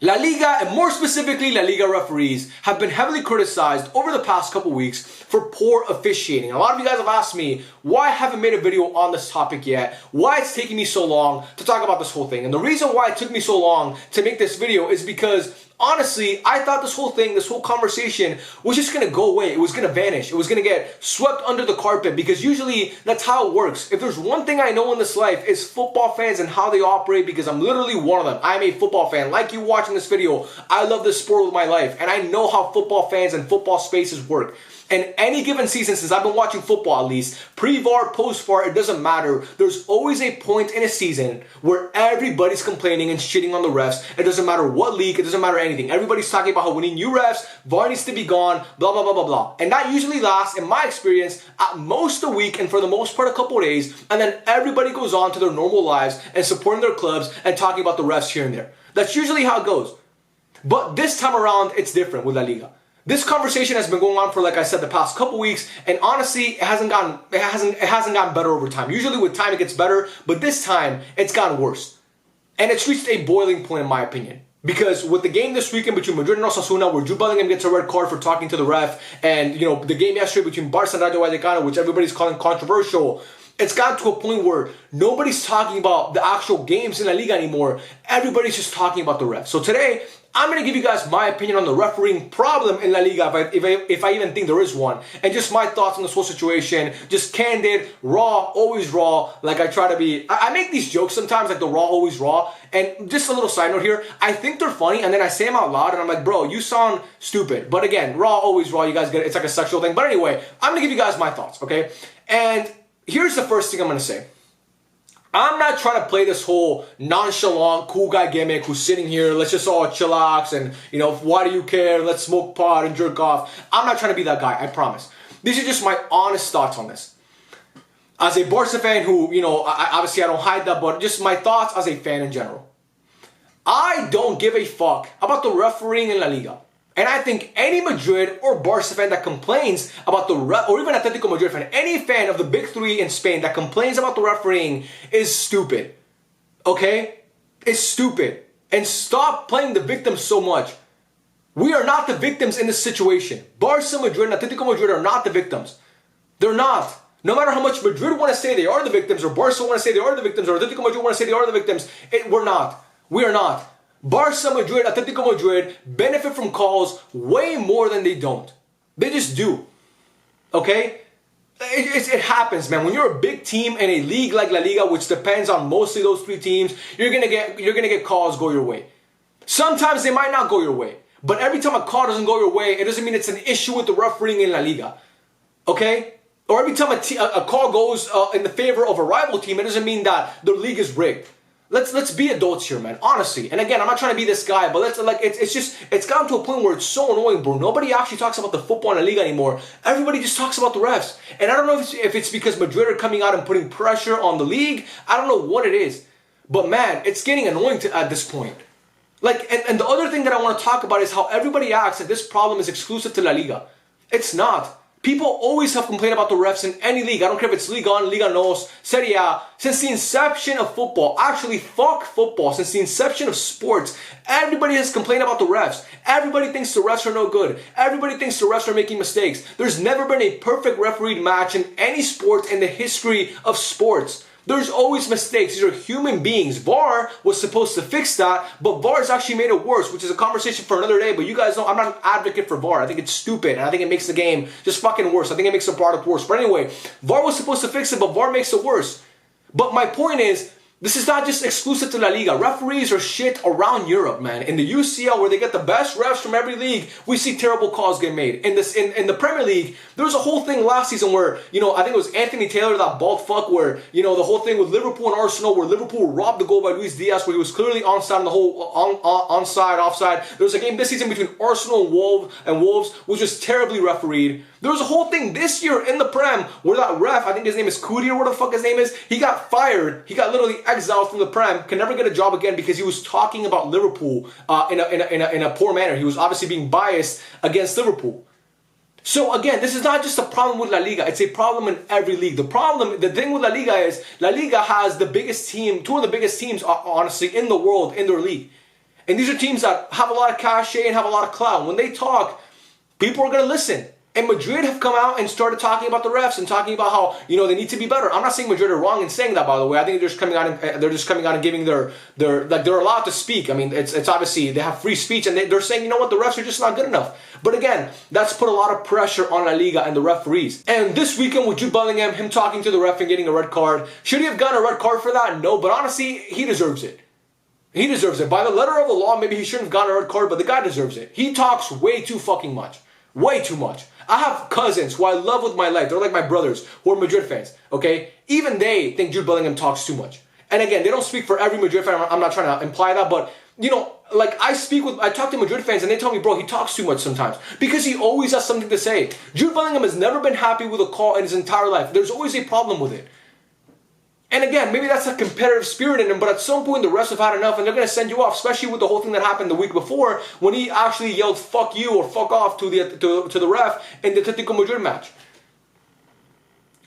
La Liga, and more specifically La Liga referees, have been heavily criticized over the past couple weeks for poor officiating. A lot of you guys have asked me why I haven't made a video on this topic yet, why it's taking me so long to talk about this whole thing. And the reason why it took me so long to make this video is because honestly, I thought this whole thing, this whole conversation was just going to go away. It was going to vanish. It was going to get swept under the carpet because usually that's how it works. If there's one thing I know in this life, it's football fans and how they operate, because I'm literally one of them. I'm a football fan. Like you watching this video, I love this sport with my life, and I know how football fans and football spaces work. And any given season, since I've been watching football at least, pre-VAR, post-VAR, it doesn't matter. There's always a point in a season where everybody's complaining and shitting on the refs. It doesn't matter what league, it doesn't matter anything. Everybody's talking about how we need new refs, VAR needs to be gone, blah, blah, blah, blah, blah. And that usually lasts, in my experience, at most a week, and for the most part a couple of days. And then everybody goes on to their normal lives and supporting their clubs and talking about the refs here and there. That's usually how it goes. But this time around, it's different with La Liga. This conversation has been going on for, like I said, the past couple weeks, and honestly, it hasn't gotten better over time. Usually with time it gets better, but this time it's gotten worse. And it's reached a boiling point in my opinion. Because with the game this weekend between Madrid and Osasuna, where Jude Bellingham gets a red card for talking to the ref, and the game yesterday between Barca and Rayo Vallecano, which everybody's calling controversial, it's gotten to a point where nobody's talking about the actual games in La Liga anymore. Everybody's just talking about the refs. So today, I'm going to give you guys my opinion on the refereeing problem in La Liga, if I even think there is one. And just my thoughts on this whole situation. Just candid, raw, always raw, like I try to be. I make these jokes sometimes, like the raw, always raw. And just a little side note here, I think they're funny, and then I say them out loud, and I'm like, bro, you sound stupid. But again, raw, always raw, you guys get it. It's like a sexual thing. But anyway, I'm going to give you guys my thoughts, okay? And here's the first thing I'm going to say. I'm not trying to play this whole nonchalant, cool guy gimmick who's sitting here, let's just all chillax and, why do you care? Let's smoke pot and jerk off. I'm not trying to be that guy, I promise. These are just my honest thoughts on this. As a Barca fan who, obviously I don't hide that, but just my thoughts as a fan in general. I don't give a fuck about the refereeing in La Liga. And I think any Madrid or Barca fan that complains about the or even Atletico Madrid fan, any fan of the big three in Spain that complains about the refereeing is stupid. Okay? It's stupid. And stop playing the victims so much. We are not the victims in this situation. Barca, Madrid, and Atletico Madrid are not the victims. They're not. No matter how much Madrid want to say they are the victims, or Barca want to say they are the victims, or Atletico Madrid want to say they are the victims, we're not. We are not. Barca, Madrid, Atletico Madrid benefit from calls way more than they don't. They just do. Okay? It happens, man. When you're a big team in a league like La Liga, which depends on mostly those three teams, you're gonna get calls go your way. Sometimes they might not go your way. But every time a call doesn't go your way, it doesn't mean it's an issue with the refereeing in La Liga. Okay? Or every time a call goes in the favor of a rival team, it doesn't mean that the league is rigged. Let's be adults here, man. Honestly. And again, I'm not trying to be this guy, but it's gotten to a point where it's so annoying, bro. Nobody actually talks about the football in La Liga anymore. Everybody just talks about the refs. And I don't know if it's because Madrid are coming out and putting pressure on the league. I don't know what it is. But man, it's getting annoying at this point. And the other thing that I want to talk about is how everybody acts that this problem is exclusive to La Liga. It's not. People always have complained about the refs in any league. I don't care if it's Liga, Liga Nos, Serie A. Since the inception of football, actually fuck football, since the inception of sports, everybody has complained about the refs. Everybody thinks the refs are no good. Everybody thinks the refs are making mistakes. There's never been a perfect refereed match in any sport in the history of sports. There's always mistakes. These are human beings. VAR was supposed to fix that, but VAR has actually made it worse, which is a conversation for another day. But you guys know I'm not an advocate for VAR. I think it's stupid, and I think it makes the game just fucking worse. I think it makes the product worse. But anyway, VAR was supposed to fix it, but VAR makes it worse. But my point is, this is not just exclusive to La Liga. Referees are shit around Europe, man. In the UCL, where they get the best refs from every league, we see terrible calls get made. In the Premier League, there was a whole thing last season where, I think it was Anthony Taylor, that bald fuck, where, the whole thing with Liverpool and Arsenal, where Liverpool robbed the goal by Luis Diaz, where he was clearly onside on the whole, onside, offside. There was a game this season between Arsenal and Wolves, which was terribly refereed. There was a whole thing this year in the Prem where that ref, I think his name is Cudi or what the fuck his name is, he got fired. He got literally exiled from the Prem, can never get a job again because he was talking about Liverpool in a poor manner. He was obviously being biased against Liverpool. So again, this is not just a problem with La Liga. It's a problem in every league. The thing with La Liga is La Liga has the biggest team, two of the biggest teams, honestly, in the world in their league. And these are teams that have a lot of cachet and have a lot of clout. When they talk, people are going to listen. And Madrid have come out and started talking about the refs and talking about how, they need to be better. I'm not saying Madrid are wrong in saying that, by the way. I think they're just coming out and giving their like, they're allowed to speak. I mean, it's obviously, they have free speech, and they're saying, you know what, the refs are just not good enough. But again, that's put a lot of pressure on La Liga and the referees. And this weekend with Jude Bellingham, him talking to the ref and getting a red card, should he have gotten a red card for that? No, but honestly, he deserves it. He deserves it. By the letter of the law, maybe he shouldn't have gotten a red card, but the guy deserves it. He talks way too fucking much. Way too much. I have cousins who I love with my life. They're like my brothers who are Madrid fans, okay? Even they think Jude Bellingham talks too much. And again, they don't speak for every Madrid fan. I'm not trying to imply that, but, like I talk to Madrid fans and they tell me, bro, he talks too much sometimes. Because he always has something to say. Jude Bellingham has never been happy with a call in his entire life. There's always a problem with it. And again, maybe that's a competitive spirit in him, but at some point the refs have had enough and they're going to send you off, especially with the whole thing that happened the week before when he actually yelled fuck you or fuck off to the ref in the Atletico Madrid match.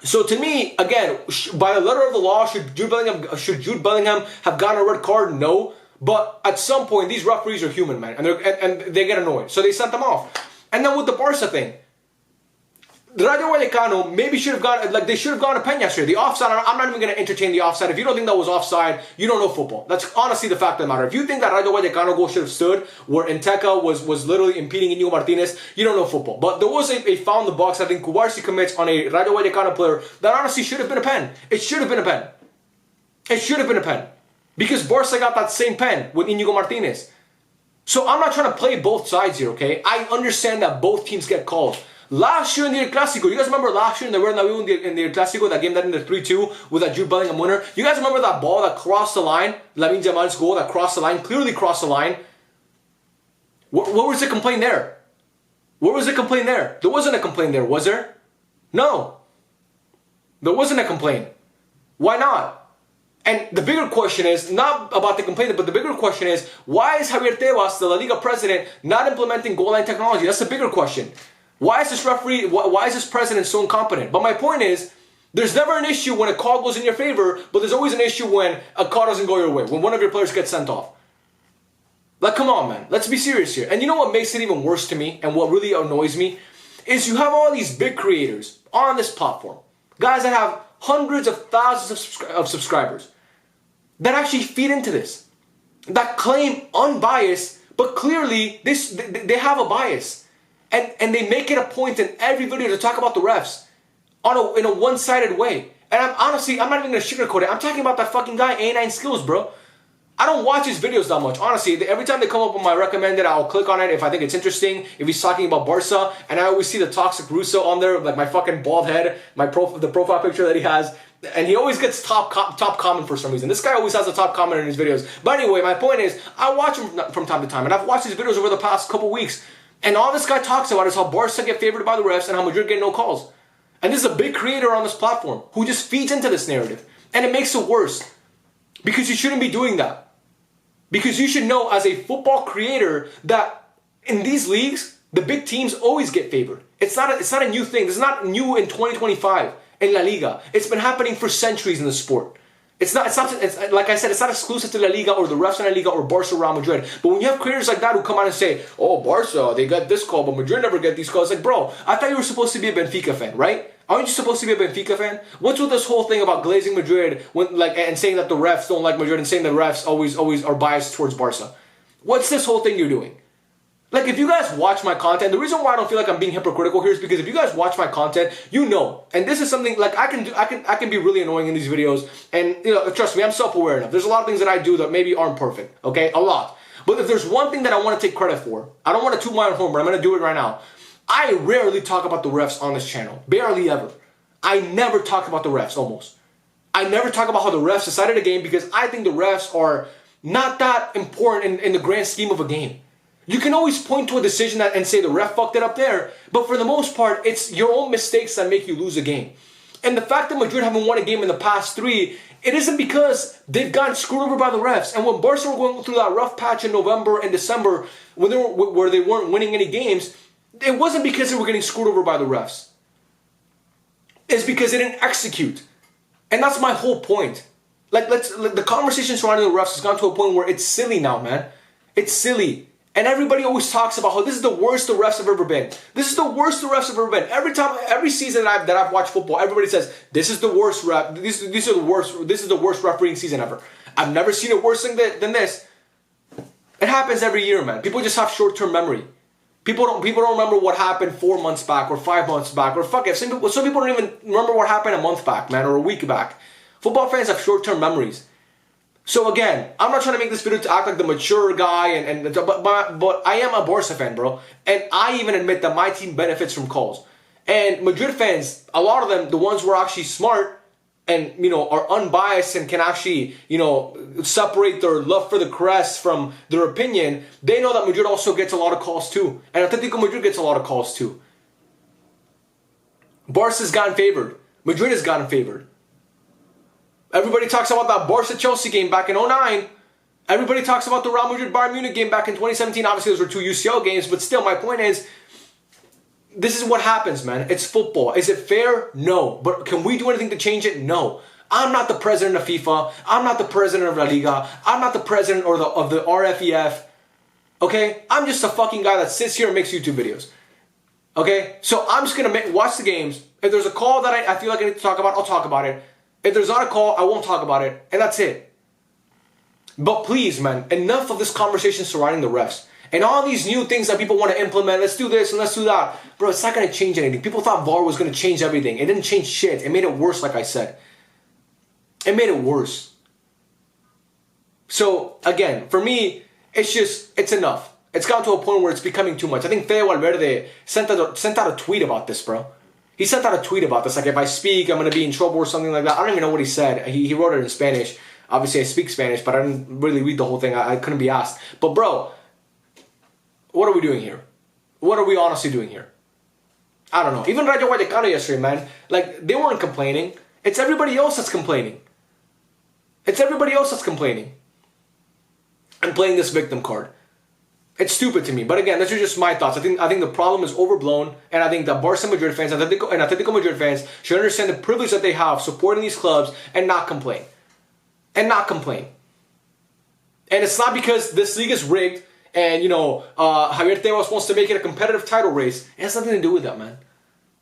So to me, again, by the letter of the law, should Jude Bellingham have gotten a red card? No. But at some point, these referees are human, man, and they get annoyed. So they sent them off. And then with the Barca thing, Rayo Vallecano maybe should have gone, like they should have gone to pen yesterday. The offside, I'm not even going to entertain the offside. If you don't think that was offside, you don't know football. That's honestly the fact of the matter. If you think that Rayo Vallecano goal should have stood where Enteca was literally impeding Inigo Martinez, you don't know football. But there was a foul in the box I think Cubarsi commits on a Rayo Vallecano player that honestly should have been a pen. It should have been a pen. It should have been a pen. Because Barca got that same pen with Inigo Martinez. So I'm not trying to play both sides here, okay? I understand that both teams get calls. Last year in the El Clásico, you guys remember last year in the Bernabeu in the El Clásico, that game that ended 3-2 with that Jude Bellingham winner? You guys remember that ball that crossed the line? Lamine Yamal's goal that crossed the line, clearly crossed the line. Where was the complaint there? Where was the complaint there? There wasn't a complaint there, was there? No. There wasn't a complaint. Why not? And the bigger question is, not about the complaint, but the bigger question is, why is Javier Tebas, the La Liga president, not implementing goal line technology? That's the bigger question. Why is this referee, why is this president so incompetent? But my point is, there's never an issue when a call goes in your favor, but there's always an issue when a call doesn't go your way, when one of your players gets sent off. Like, come on, man. Let's be serious here. And you know what makes it even worse to me, and what really annoys me, is you have all these big creators on this platform, guys that have hundreds of thousands of subscribers, that actually feed into this, that claim unbiased, but clearly they have a bias. And they make it a point in every video to talk about the refs in a one-sided way. And I'm not even going to sugarcoat it. I'm talking about that fucking guy, A9 Skills, bro. I don't watch his videos that much. Honestly, every time they come up with my recommended, I'll click on it if I think it's interesting. If he's talking about Barca, and I always see the Toxic Russo on there, like my fucking bald head, the profile picture that he has. And he always gets top comment for some reason. This guy always has a top comment in his videos. But anyway, my point is, I watch him from time to time. And I've watched his videos over the past couple weeks. And all this guy talks about is how Barca get favored by the refs and how Madrid get no calls. And this is a big creator on this platform who just feeds into this narrative. And it makes it worse. Because you shouldn't be doing that. Because you should know as a football creator that in these leagues, the big teams always get favored. It's not a new thing. This is not new in 2025 in La Liga. It's been happening for centuries in the sport. It's like I said, it's not exclusive to La Liga or the refs in La Liga or Barca or Real Madrid. But when you have creators like that who come out and say, oh, Barca, they got this call, but Madrid never get these calls. Like, bro, I thought you were supposed to be a Benfica fan, right? Aren't you supposed to be a Benfica fan? What's with this whole thing about glazing Madrid and saying that the refs don't like Madrid and saying the refs always are biased towards Barca? What's this whole thing you're doing? Like, if you guys watch my content, the reason why I don't feel like I'm being hypocritical here is because if you guys watch my content, you know, and this is something like I can be really annoying in these videos, and trust me, I'm self-aware enough. There's a lot of things that I do that maybe aren't perfect, okay, a lot. But if there's one thing that I want to take credit for, I don't want to toot my own horn, but I'm going to do it right now. I rarely talk about the refs on this channel, barely ever. I never talk about the refs, almost. I never talk about how the refs decided a game because I think the refs are not that important in the grand scheme of a game. You can always point to a decision and say the ref fucked it up there, but for the most part, it's your own mistakes that make you lose a game. And the fact that Madrid haven't won a game in the past 3, it isn't because they've gotten screwed over by the refs. And when Barca were going through that rough patch in November and December, where they weren't winning any games, it wasn't because they were getting screwed over by the refs. It's because they didn't execute. And that's my whole point. The conversation surrounding the refs has gone to a point where it's silly now, man. It's silly. And everybody always talks about how this is the worst the refs have ever been. This is the worst the refs have ever been. Every season that I've watched football, everybody says this is the worst ref. These are the worst. This is the worst refereeing season ever. I've never seen a worse thing than this. It happens every year, man. People just have short-term memory. People don't remember what happened 4 months back or 5 months back or fuck it. Some people don't even remember what happened a month back, man, or a week back. Football fans have short-term memories. So again, I'm not trying to make this video to act like the mature guy, but I am a Barca fan, bro. And I even admit that my team benefits from calls. And Madrid fans, a lot of them, the ones who are actually smart and, you know, are unbiased and can actually, you know, separate their love for the crest from their opinion, they know that Madrid also gets a lot of calls too. And Atletico Madrid gets a lot of calls too. Barca's gotten favored. Madrid has gotten favored. Everybody talks about that Barca-Chelsea game back in 2009. Everybody talks about the Real Madrid-Bayern Munich game back in 2017. Obviously, those were 2 UCL games, but still, my point is, this is what happens, man. It's football. Is it fair? No. But can we do anything to change it? No. I'm not the president of FIFA. I'm not the president of La Liga. I'm not the president of the RFEF. Okay? I'm just a fucking guy that sits here and makes YouTube videos. Okay? So I'm just going to watch the games. If there's a call that I feel like I need to talk about, I'll talk about it. If there's not a call, I won't talk about it. And that's it. But please, man, enough of this conversation surrounding the refs. And all these new things that people want to implement. Let's do this and let's do that. Bro, it's not going to change anything. People thought VAR was going to change everything. It didn't change shit. It made it worse, like I said. It made it worse. So, again, for me, it's enough. It's gotten to a point where it's becoming too much. I think Feo Valverde sent out a tweet about this, bro. He sent out a tweet about this, like, if I speak, I'm going to be in trouble or something like that. I don't even know what he said. He wrote it in Spanish. Obviously, I speak Spanish, but I didn't really read the whole thing. I couldn't be asked. But, bro, what are we doing here? What are we honestly doing here? I don't know. Even Rayo Vallecano yesterday, man, like, they weren't complaining. It's everybody else that's complaining. It's everybody else that's complaining. And playing this victim card. It's stupid to me, but again, those are just my thoughts. I think the problem is overblown, and I think that Barca Madrid fans and Atletico Madrid fans should understand the privilege that they have supporting these clubs and not complain. And not complain. And it's not because this league is rigged and, you know, Javier Tebas wants to make it a competitive title race. It has nothing to do with that, man.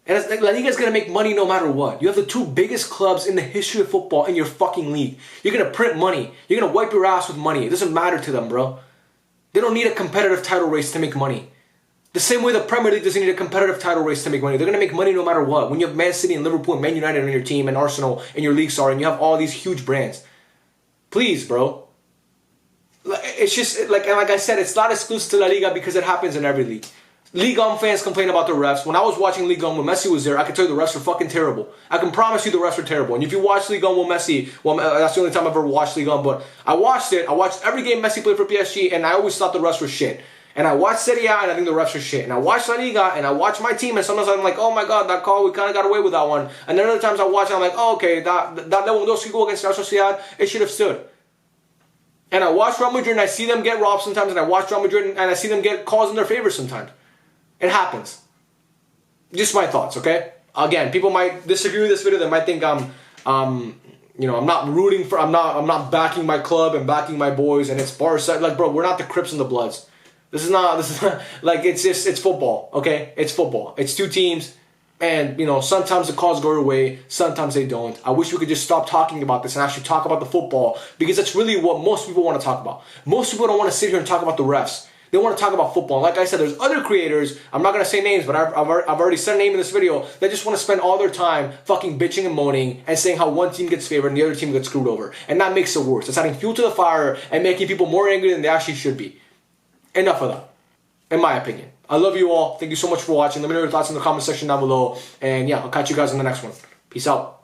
And it's like La Liga is going to make money no matter what. You have the 2 biggest clubs in the history of football in your fucking league. You're going to print money. You're going to wipe your ass with money. It doesn't matter to them, bro. They don't need a competitive title race to make money. The same way the Premier League doesn't need a competitive title race to make money. They're going to make money no matter what. When you have Man City and Liverpool and Man United on your team and Arsenal and your league star and you have all these huge brands. Please, bro. It's just, like I said, it's not exclusive to La Liga because it happens in every league. Liga fans complain about the refs. When I was watching Liga when Messi was there, I can tell you the refs are fucking terrible. I can promise you the refs are terrible. And if you watch Liga with Messi, well, that's the only time I've ever watched Liga, but I watched it. I watched every game Messi played for PSG, and I always thought the refs were shit. And I watched Serie A, and I think the refs are shit. And I watched La Liga, and I watched my team, and sometimes I'm like, oh my god, that call, we kind of got away with that one. And then other times I watch it, I'm like, oh, okay, that Lewandowski goal against Real Sociedad, it should have stood. And I watch Real Madrid, and I see them get robbed sometimes, and I watch Real Madrid, and I see them get calls in their favor sometimes. It happens. Just my thoughts, okay? Again, people might disagree with this video. They might think you know, I'm not rooting for, I'm not backing my club and backing my boys, and it's Barca. Like, bro, we're not the Crips and the Bloods. This is not, like, it's football, okay? It's football. It's 2 teams, and, you know, sometimes the calls go your way, sometimes they don't. I wish we could just stop talking about this and actually talk about the football, because that's really what most people want to talk about. Most people don't want to sit here and talk about the refs. They want to talk about football. And like I said, there's other creators, I'm not going to say names, but I've already said a name in this video, that just want to spend all their time fucking bitching and moaning and saying how one team gets favored and the other team gets screwed over. And that makes it worse. It's adding fuel to the fire and making people more angry than they actually should be. Enough of that, in my opinion. I love you all. Thank you so much for watching. Let me know your thoughts in the comment section down below. And yeah, I'll catch you guys in the next one. Peace out.